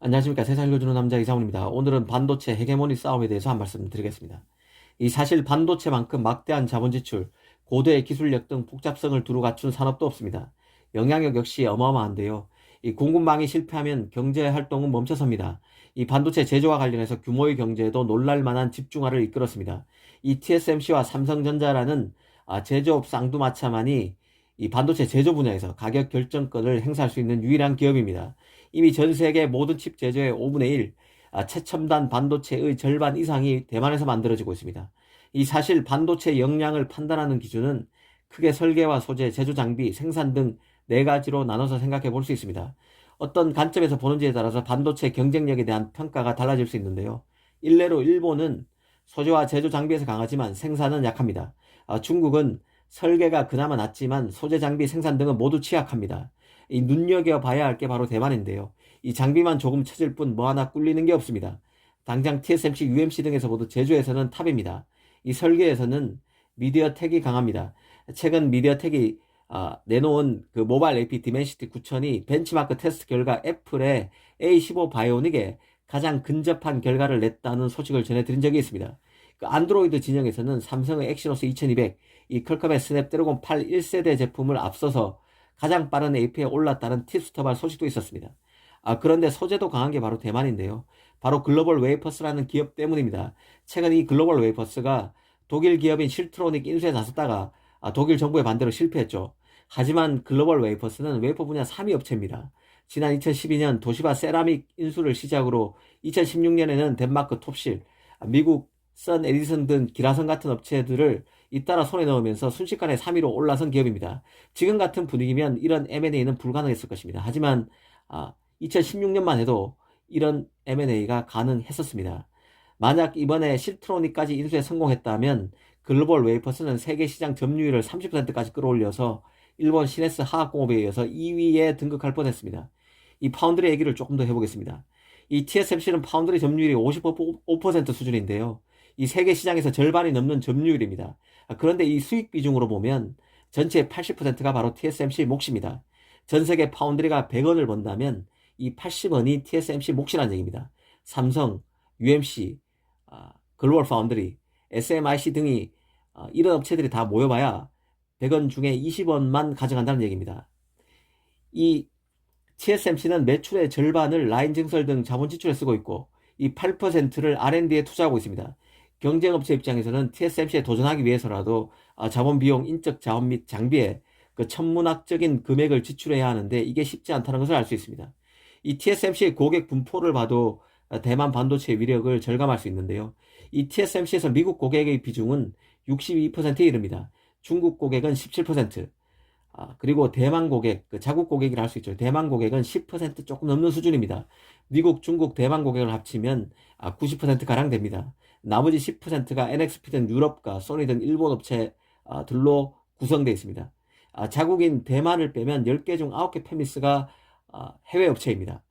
안녕하십니까. 세상 읽어주는 남자 이상훈입니다. 오늘은 반도체 헤게모니 싸움에 대해서 한 말씀 드리겠습니다. 이 사실 반도체만큼 막대한 자본 지출, 고도의 기술력 등 복잡성을 두루 갖춘 산업도 없습니다. 영향력 역시 어마어마한데요. 이 공급망이 실패하면 경제 활동은 멈춰섭니다. 이 반도체 제조와 관련해서 규모의 경제에도 놀랄 만한 집중화를 이끌었습니다. 이 TSMC와 삼성전자라는 제조업 쌍두마차만이 이 반도체 제조 분야에서 가격 결정권을 행사할 수 있는 유일한 기업입니다. 이미 전 세계 모든 칩 제조의 5분의 1, 최첨단 반도체의 절반 이상이 대만에서 만들어지고 있습니다. 이 사실 반도체 역량을 판단하는 기준은 크게 설계와 소재, 제조 장비, 생산 등 네 가지로 나눠서 생각해 볼 수 있습니다. 어떤 관점에서 보는지에 따라서 반도체 경쟁력에 대한 평가가 달라질 수 있는데요. 일례로 일본은 소재와 제조 장비에서 강하지만 생산은 약합니다. 중국은 설계가 그나마 낫지만 소재 장비 생산 등은 모두 취약합니다. 이 눈여겨봐야 할 게 바로 대만인데요. 이 장비만 조금 처질 뿐 뭐 하나 꿀리는 게 없습니다. 당장 TSMC, UMC 등에서 모두 제조에서는 탑입니다. 이 설계에서는 미디어텍이 강합니다. 최근 미디어텍이 내놓은 그 모바일 AP 디멘시티 9000이 벤치마크 테스트 결과 애플의 A15 바이오닉에 가장 근접한 결과를 냈다는 소식을 전해드린 적이 있습니다. 그 안드로이드 진영에서는 삼성의 엑시노스 2200, 이 퀄컴의 스냅드래곤 8 1세대 제품을 앞서서 가장 빠른 AP에 올랐다는 팁스터발 소식도 있었습니다. 그런데 소재도 강한 게 바로 대만인데요. 바로 글로벌 웨이퍼스라는 기업 때문입니다. 최근 이 글로벌 웨이퍼스가 독일 기업인 실트로닉 인수에 나섰다가 독일 정부의 반대로 실패했죠. 하지만 글로벌 웨이퍼스는 웨이퍼 분야 3위 업체입니다. 지난 2012년 도시바 세라믹 인수를 시작으로 2016년에는 덴마크 톱실, 미국 선 에디슨 등 기라성 같은 업체들을 잇따라 손에 넣으면서 순식간에 3위로 올라선 기업입니다. 지금 같은 분위기면 이런 M&A는 불가능했을 것입니다. 하지만 2016년만 해도 이런 M&A가 가능했었습니다. 만약 이번에 실트로닉까지 인수에 성공했다면 글로벌 웨이퍼스는 세계 시장 점유율을 30%까지 끌어올려서 일본 시네스 화학공업에 이어서 2위에 등극할 뻔했습니다. 이 파운드리 얘기를 조금 더 해보겠습니다. 이 TSMC는 파운드리 점유율이 55% 수준인데요. 이 세계 시장에서 절반이 넘는 점유율입니다. 그런데 이 수익 비중으로 보면 전체의 80%가 바로 TSMC 몫입니다. 전 세계 파운드리가 100원을 번다면 이 80원이 TSMC 몫이라는 얘기입니다. 삼성, UMC, 글로벌 파운드리, SMIC 등이 이런 업체들이 다 모여봐야 100원 중에 20원만 가져간다는 얘기입니다. 이 TSMC는 매출의 절반을 라인 증설 등 자본 지출에 쓰고 있고 이 8%를 R&D에 투자하고 있습니다. 경쟁업체 입장에서는 TSMC에 도전하기 위해서라도 자본 비용, 인적 자원 및 장비에 그 천문학적인 금액을 지출해야 하는데 이게 쉽지 않다는 것을 알 수 있습니다. 이 TSMC의 고객 분포를 봐도 대만 반도체의 위력을 절감할 수 있는데요. 이 TSMC에서 미국 고객의 비중은 62%에 이릅니다. 중국 고객은 17%, 그리고 대만 고객, 그 자국 고객이라 할 수 있죠. 대만 고객은 10% 조금 넘는 수준입니다. 미국, 중국, 대만 고객을 합치면 90%가량 됩니다. 나머지 10%가 NXP 등 유럽과 소니 등 일본 업체들로 구성되어 있습니다. 자국인 대만을 빼면 10개 중 9개 페미스가 해외 업체입니다.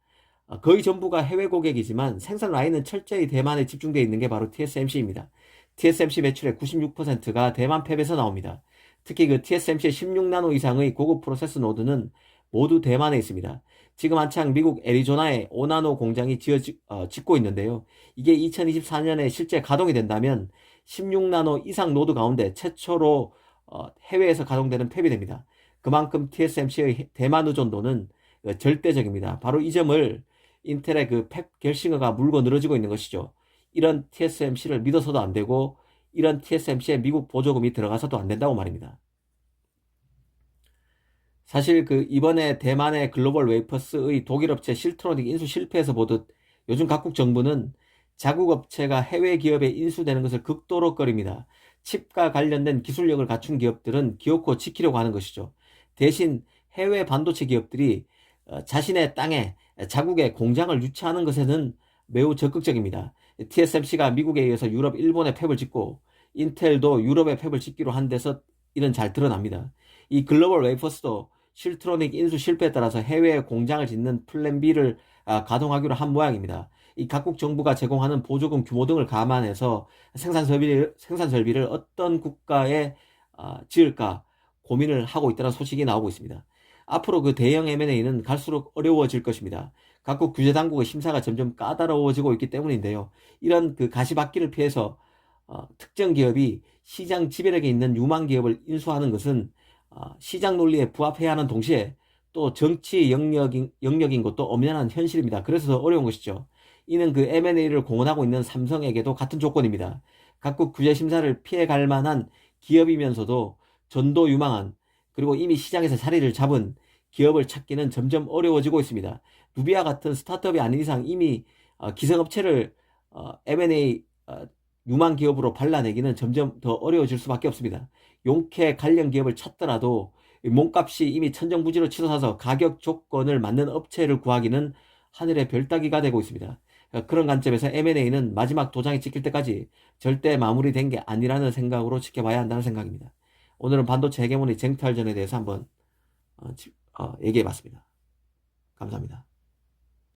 거의 전부가 해외 고객이지만 생산 라인은 철저히 대만에 집중되어 있는 게 바로 TSMC입니다. TSMC 매출의 96%가 대만 팹에서 나옵니다. 특히 그 TSMC의 16나노 이상의 고급 프로세스 노드는 모두 대만에 있습니다. 지금 한창 미국 애리조나에 5나노 공장이 짓고 있는데요. 이게 2024년에 실제 가동이 된다면 16나노 이상 노드 가운데 최초로 해외에서 가동되는 팹이 됩니다. 그만큼 TSMC의 대만 의존도는 절대적입니다. 바로 이 점을 인텔의 그 팹 결승어가 물고 늘어지고 있는 것이죠. 이런 TSMC를 믿어서도 안 되고 이런 TSMC에 미국 보조금이 들어가서도 안 된다고 말입니다. 사실 그 이번에 대만의 글로벌 웨이퍼스의 독일 업체 실트로닉 인수 실패에서 보듯 요즘 각국 정부는 자국 업체가 해외 기업에 인수되는 것을 극도로 꺼립니다. 칩과 관련된 기술력을 갖춘 기업들은 기어코 지키려고 하는 것이죠. 대신 해외 반도체 기업들이 자신의 땅에 자국의 공장을 유치하는 것에는 매우 적극적입니다. TSMC가 미국에 이어서 유럽, 일본에 팹을 짓고 인텔도 유럽에 팹을 짓기로 한 데서 이는 잘 드러납니다. 이 글로벌 웨이퍼스도 실트로닉 인수 실패에 따라서 해외에 공장을 짓는 플랜 B를 가동하기로 한 모양입니다. 이 각국 정부가 제공하는 보조금 규모 등을 감안해서 생산 설비를 어떤 국가에 지을까 고민을 하고 있다는 소식이 나오고 있습니다. 앞으로 그 대형 M&A는 갈수록 어려워질 것입니다. 각국 규제 당국의 심사가 점점 까다로워지고 있기 때문인데요. 이런 그 가시밭길을 피해서 특정 기업이 시장 지배력에 있는 유망 기업을 인수하는 것은 시장 논리에 부합해야 하는 동시에 또 정치 영역인 것도 엄연한 현실입니다. 그래서 더 어려운 것이죠. 이는 그 M&A를 공언하고 있는 삼성에게도 같은 조건입니다. 각국 규제 심사를 피해갈 만한 기업이면서도 전도 유망한 그리고 이미 시장에서 자리를 잡은 기업을 찾기는 점점 어려워지고 있습니다. 누비아 같은 스타트업이 아닌 이상 이미 기성업체를 M&A 유망 기업으로 발라내기는 점점 더 어려워질 수밖에 없습니다. 용케 관련 기업을 찾더라도 몸값이 이미 천정부지로 치솟아서 가격 조건을 맞는 업체를 구하기는 하늘의 별 따기가 되고 있습니다. 그런 관점에서 M&A는 마지막 도장이 찍힐 때까지 절대 마무리된 게 아니라는 생각으로 지켜봐야 한다는 생각입니다. 오늘은 반도체 헤게모니 쟁탈전에 대해서 한번 얘기해 봤습니다. 감사합니다.